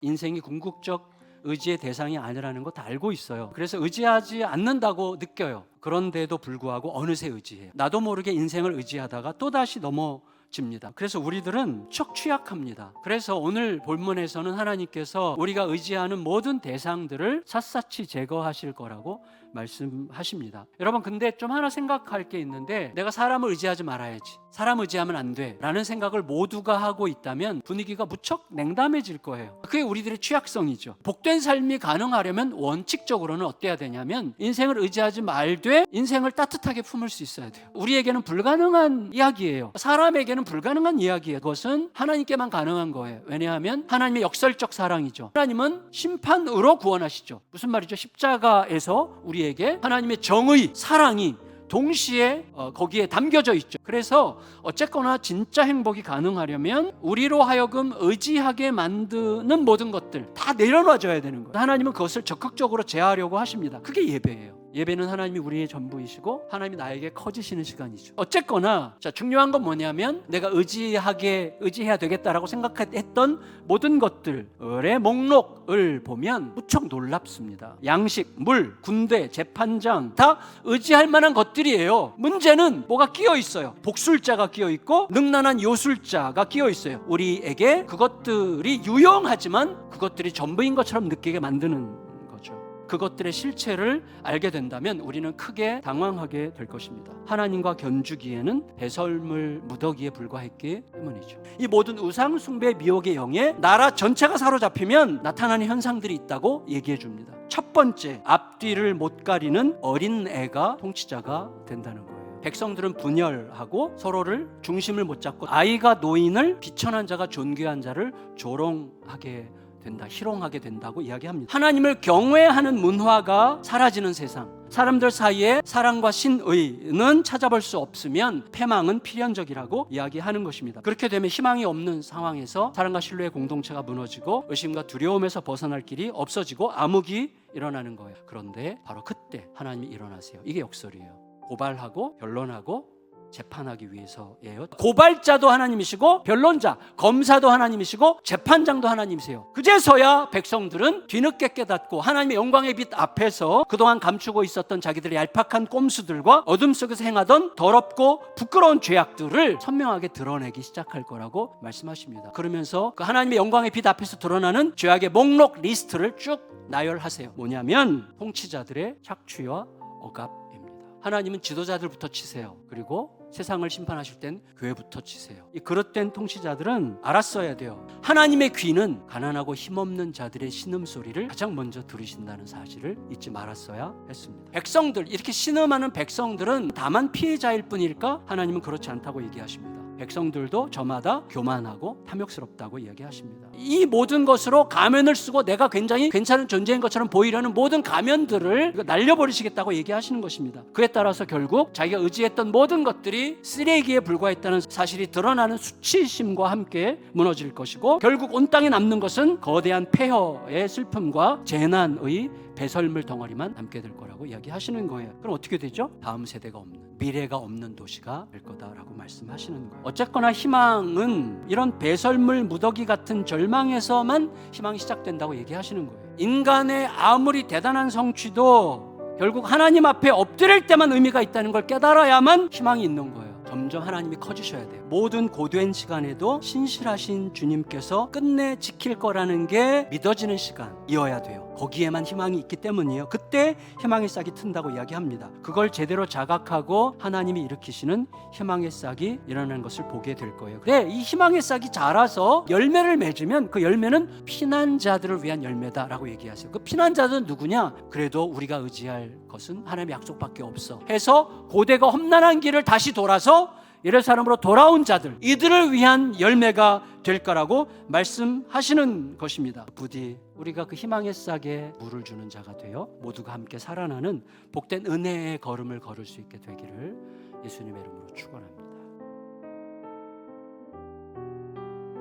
인생이 궁극적 의지의 대상이 아니라는 거 다 알고 있어요. 그래서 의지하지 않는다고 느껴요. 그런데도 불구하고 어느새 의지해요. 나도 모르게 인생을 의지하다가 또다시 넘어집니다. 그래서 우리들은 척 취약합니다. 그래서 오늘 본문에서는 하나님께서 우리가 의지하는 모든 대상들을 샅샅이 제거하실 거라고 말씀하십니다. 여러분, 근데 좀 하나 생각할 게 있는데, 내가 사람을 의지하지 말아야지, 사람 의지하면 안 돼 라는 생각을 모두가 하고 있다면 분위기가 무척 냉담해질 거예요. 그게 우리들의 취약성이죠. 복된 삶이 가능하려면 원칙적으로는 어때야 되냐면, 인생을 의지하지 말되 인생을 따뜻하게 품을 수 있어야 돼요. 우리에게는 불가능한 이야기예요. 사람에게는 불가능한 이야기예요. 그것은 하나님께만 가능한 거예요. 왜냐하면 하나님의 역설적 사랑이죠. 하나님은 심판으로 구원하시죠. 무슨 말이죠? 십자가에서 우리에게 하나님의 정의, 사랑이 동시에 거기에 담겨져 있죠. 그래서 어쨌거나 진짜 행복이 가능하려면 우리로 하여금 의지하게 만드는 모든 것들 다 내려놔줘야 되는 거예요. 하나님은 그것을 적극적으로 제어하려고 하십니다. 그게 예배예요. 예배는 하나님이 우리의 전부이시고 하나님이 나에게 커지시는 시간이죠. 어쨌거나 중요한 건 뭐냐면, 내가 의지해야 되겠다라고 생각했던 모든 것들의 목록을 보면 무척 놀랍습니다. 양식, 물, 군대, 재판장 다 의지할 만한 것들이에요. 문제는 뭐가 끼어 있어요. 복술자가 끼어 있고 능란한 요술자가 끼어 있어요. 우리에게 그것들이 유용하지만 그것들이 전부인 것처럼 느끼게 만드는 그것들의 실체를 알게 된다면 우리는 크게 당황하게 될 것입니다. 하나님과 견주기에는 배설물 무더기에 불과했기 때문이죠. 이 모든 우상 숭배 미혹의 영에 나라 전체가 사로잡히면 나타나는 현상들이 있다고 얘기해 줍니다. 첫 번째, 앞뒤를 못 가리는 어린 애가 통치자가 된다는 거예요. 백성들은 분열하고 서로를 중심을 못 잡고, 아이가 노인을 비천한 자가 존귀한 자를 조롱하게 된다, 희롱하게 된다고 이야기합니다. 하나님을 경외하는 문화가 사라지는 세상, 사람들 사이에 사랑과 신의는 찾아볼 수 없으면 패망은 필연적이라고 이야기하는 것입니다. 그렇게 되면 희망이 없는 상황에서 사랑과 신뢰의 공동체가 무너지고 의심과 두려움에서 벗어날 길이 없어지고 암흑이 일어나는 거예요. 그런데 바로 그때 하나님이 일어나세요. 이게 역설이에요. 고발하고 변론하고 재판하기 위해서예요. 고발자도 하나님이시고 변론자, 검사도 하나님이시고 재판장도 하나님이세요. 그제서야 백성들은 뒤늦게 깨닫고 하나님의 영광의 빛 앞에서 그동안 감추고 있었던 자기들의 얄팍한 꼼수들과 어둠 속에서 행하던 더럽고 부끄러운 죄악들을 선명하게 드러내기 시작할 거라고 말씀하십니다. 그러면서 그 하나님의 영광의 빛 앞에서 드러나는 죄악의 목록 리스트를 쭉 나열하세요. 뭐냐면 통치자들의 착취와 억압입니다. 하나님은 지도자들부터 치세요. 그리고 세상을 심판하실 땐 교회부터 치세요. 이 그릇된 통치자들은 알았어야 돼요. 하나님의 귀는 가난하고 힘없는 자들의 신음소리를 가장 먼저 들으신다는 사실을 잊지 말았어야 했습니다. 백성들, 이렇게 신음하는 백성들은 다만 피해자일 뿐일까? 하나님은 그렇지 않다고 얘기하십니다. 백성들도 저마다 교만하고 탐욕스럽다고 이야기하십니다. 이 모든 것으로 가면을 쓰고 내가 굉장히 괜찮은 존재인 것처럼 보이려는 모든 가면들을 날려버리시겠다고 얘기하시는 것입니다. 그에 따라서 결국 자기가 의지했던 모든 것들이 쓰레기에 불과했다는 사실이 드러나는 수치심과 함께 무너질 것이고, 결국 온 땅에 남는 것은 거대한 폐허의 슬픔과 재난의 배설물 덩어리만 남게 될 거라고 이야기하시는 거예요. 그럼 어떻게 되죠? 다음 세대가 없는, 미래가 없는 도시가 될 거다라고 말씀하시는 거예요. 어쨌거나 희망은 이런 배설물 무더기 같은 절망에서만 희망이 시작된다고 얘기하시는 거예요. 인간의 아무리 대단한 성취도 결국 하나님 앞에 엎드릴 때만 의미가 있다는 걸 깨달아야만 희망이 있는 거예요. 점점 하나님이 커지셔야 돼요. 모든 고된 시간에도 신실하신 주님께서 끝내 지킬 거라는 게 믿어지는 시간이어야 돼요. 거기에만 희망이 있기 때문이에요. 그때 희망의 싹이 튼다고 이야기합니다. 그걸 제대로 자각하고 하나님이 일으키시는 희망의 싹이 일어나는 것을 보게 될 거예요. 그래, 이 희망의 싹이 자라서 열매를 맺으면 그 열매는 피난자들을 위한 열매다라고 얘기하세요. 그 피난자들은 누구냐? 그래도 우리가 의지할 것은 하나님의 약속밖에 없어 해서 고대가 험난한 길을 다시 돌아서 예루살렘으로 돌아온 자들, 이들을 위한 열매가 될 거라고 말씀하시는 것입니다. 부디 우리가 그 희망의 싹에 물을 주는 자가 되어 모두가 함께 살아나는 복된 은혜의 걸음을 걸을 수 있게 되기를 예수님의 이름으로 축원합니다.